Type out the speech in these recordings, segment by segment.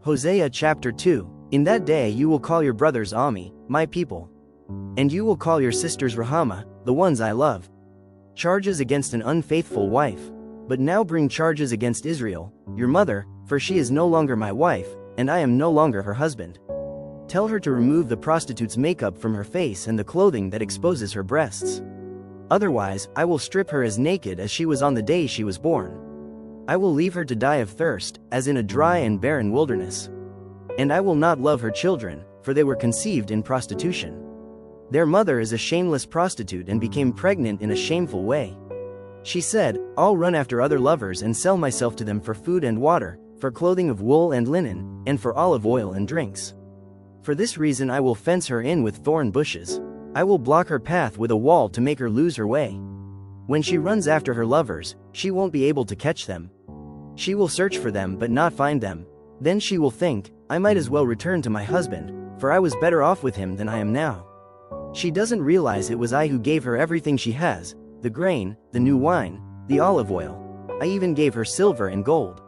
Hosea chapter 2. In that day you will call your brothers Ami, my people. And you will call your sisters Rahama, the ones I love. Charges against an unfaithful wife. But now bring charges against Israel, your mother, for she is no longer my wife, and I am no longer her husband. Tell her to remove the prostitute's makeup from her face and the clothing that exposes her breasts. Otherwise, I will strip her as naked as she was on the day she was born. I will leave her to die of thirst, as in a dry and barren wilderness. And I will not love her children, for they were conceived in prostitution. Their mother is a shameless prostitute and became pregnant in a shameful way. She said, I'll run after other lovers and sell myself to them for food and water, for clothing of wool and linen, and for olive oil and drinks. For this reason I will fence her in with thorn bushes. I will block her path with a wall to make her lose her way. When she runs after her lovers, she won't be able to catch them. She will search for them but not find them. Then she will think, I might as well return to my husband, for I was better off with him than I am now. She doesn't realize it was I who gave her everything she has, the grain, the new wine, the olive oil. I even gave her silver and gold.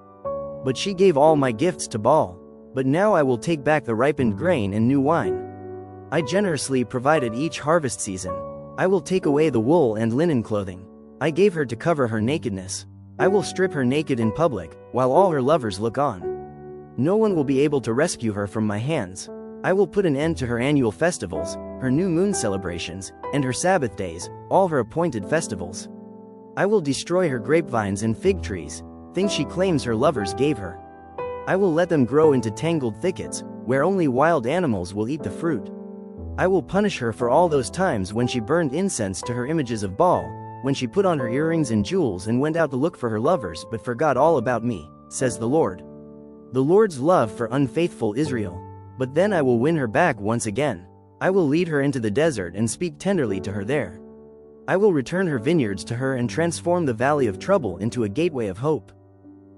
But she gave all my gifts to Baal. But now I will take back the ripened grain and new wine. I generously provided each harvest season. I will take away the wool and linen clothing. I gave her to cover her nakedness. I will strip her naked in public, while all her lovers look on. No one will be able to rescue her from my hands. I will put an end to her annual festivals, her new moon celebrations, and her Sabbath days, all her appointed festivals. I will destroy her grapevines and fig trees, things she claims her lovers gave her. I will let them grow into tangled thickets, where only wild animals will eat the fruit. I will punish her for all those times when she burned incense to her images of Baal, when she put on her earrings and jewels and went out to look for her lovers but forgot all about me, says the Lord. The Lord's love for unfaithful Israel. But then I will win her back once again. I will lead her into the desert and speak tenderly to her there. I will return her vineyards to her and transform the valley of trouble into a gateway of hope.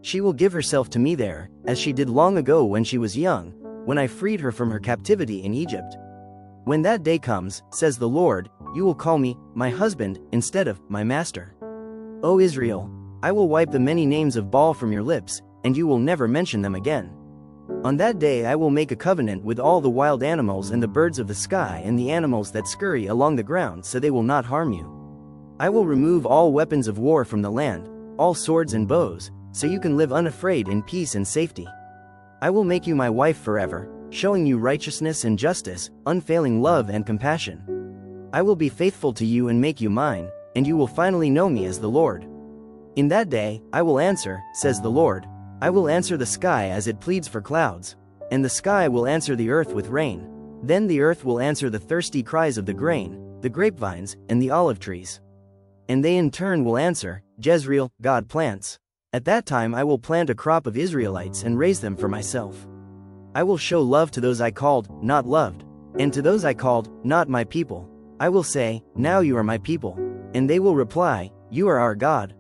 She will give herself to me there, as she did long ago when she was young, when I freed her from her captivity in Egypt. When that day comes, says the Lord, you will call me, my husband, instead of, my master. O Israel, I will wipe the many names of Baal from your lips, and you will never mention them again. On that day I will make a covenant with all the wild animals and the birds of the sky and the animals that scurry along the ground so they will not harm you. I will remove all weapons of war from the land, all swords and bows, so you can live unafraid in peace and safety. I will make you my wife forever, showing you righteousness and justice, unfailing love and compassion. I will be faithful to you and make you mine, and you will finally know me as the Lord. In that day, I will answer, says the Lord. I will answer the sky as it pleads for clouds, and the sky will answer the earth with rain. Then the earth will answer the thirsty cries of the grain, the grapevines, and the olive trees. And they in turn will answer, Jezreel, God plants. At that time I will plant a crop of Israelites and raise them for myself. I will show love to those I called, not loved, and to those I called, not my people. I will say, now you are my people. And they will reply, you are our God.